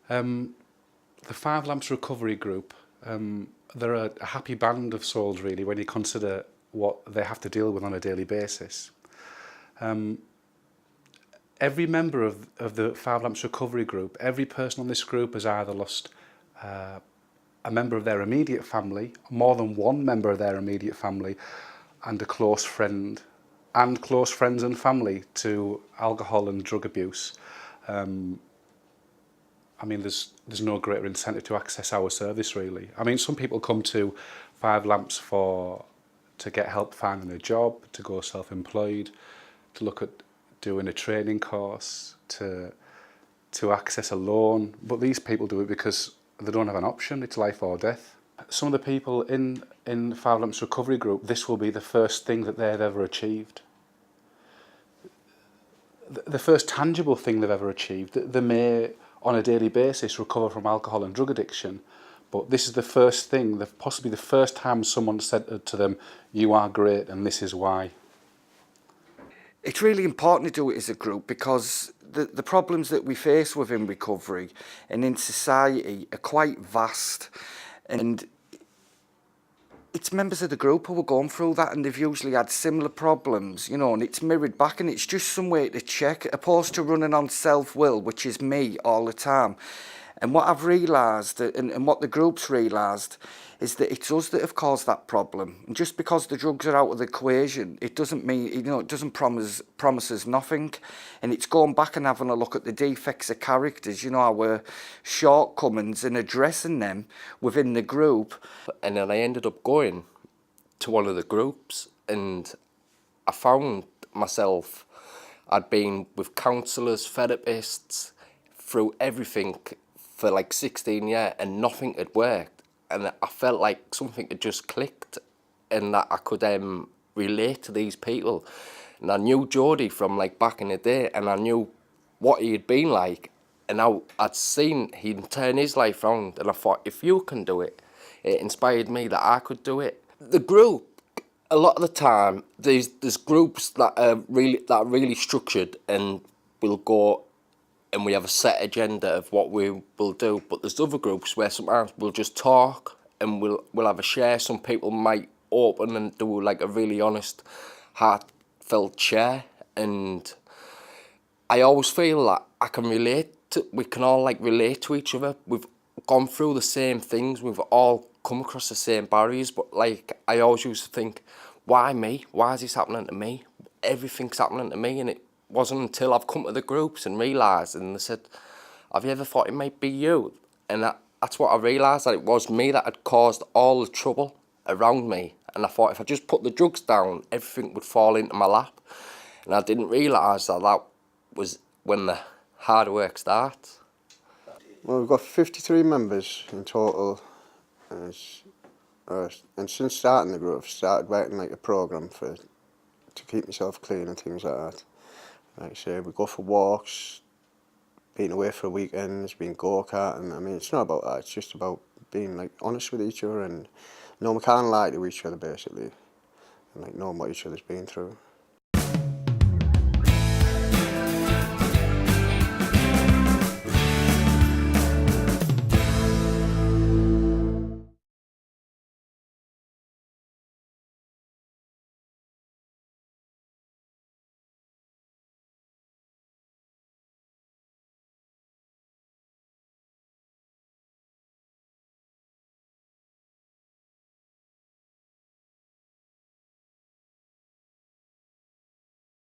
Um, the Five Lamps Recovery Group, they're a happy band of souls really when you consider what they have to deal with on a daily basis. Every member of the Five Lamps Recovery Group, every person on this group has either lost a member of their immediate family, more than one member of their immediate family, and a close friend, and close friends and family to alcohol and drug abuse. I mean, there's no greater incentive to access our service, really. I mean, some people come to Five Lamps to get help finding a job, to go self-employed, to look at doing a training course, to access a loan. But these people do it because they don't have an option. It's life or death. Some of the people in Five Lamps Recovery Group, this will be the first thing that they've ever achieved. The first tangible thing they've ever achieved. They may, on a daily basis, recover from alcohol and drug addiction, but this is the first thing, possibly the first time someone said to them, "You are great and this is why." It's really important to do it as a group because the problems that we face within recovery and in society are quite vast, and it's members of the group who are going through that, and they've usually had similar problems, you know, and it's mirrored back, and it's just some way to check, opposed to running on self-will, which is me all the time. And what I've realised, and what the group's realised, is that it's us that have caused that problem. And just because the drugs are out of the equation, it doesn't mean, you know, it doesn't promise us nothing. And it's going back and having a look at the defects of characters, you know, our shortcomings, and addressing them within the group. And then I ended up going to one of the groups, and I found myself, I'd been with counsellors, therapists, through everything for like 16 years, and nothing had worked. And I felt like something had just clicked, and that I could relate to these people. And I knew Jody from like back in the day, and I knew what he had been like, and now I'd seen he'd turn his life around, and I thought, if you can do it, it inspired me that I could do it. The group, a lot of the time, there's groups that are really structured, and will go, and we have a set agenda of what we will do. But there's other groups where sometimes we'll just talk, and we'll have a share. Some people might open and do like a really honest, heartfelt share, and I always feel that I can relate to, we can all like relate to each other. We've gone through the same things, we've all come across the same barriers, but like I always used to think, why me? Why is this happening to me? Everything's happening to me, and it wasn't until I've come to the groups and realised, and they said, have you ever thought it might be you? And that's what I realised, that it was me that had caused all the trouble around me. And I thought if I just put the drugs down, everything would fall into my lap. And I didn't realise that was when the hard work starts. Well, we've got 53 members in total, and since starting the group, I've started writing like a programme to keep myself clean and things like that. Like I say, we go for walks, being away for weekends, being go-karting. I mean, it's not about that, it's just about being like honest with each other, and we can't lie to each other basically, and like knowing what each other's been through.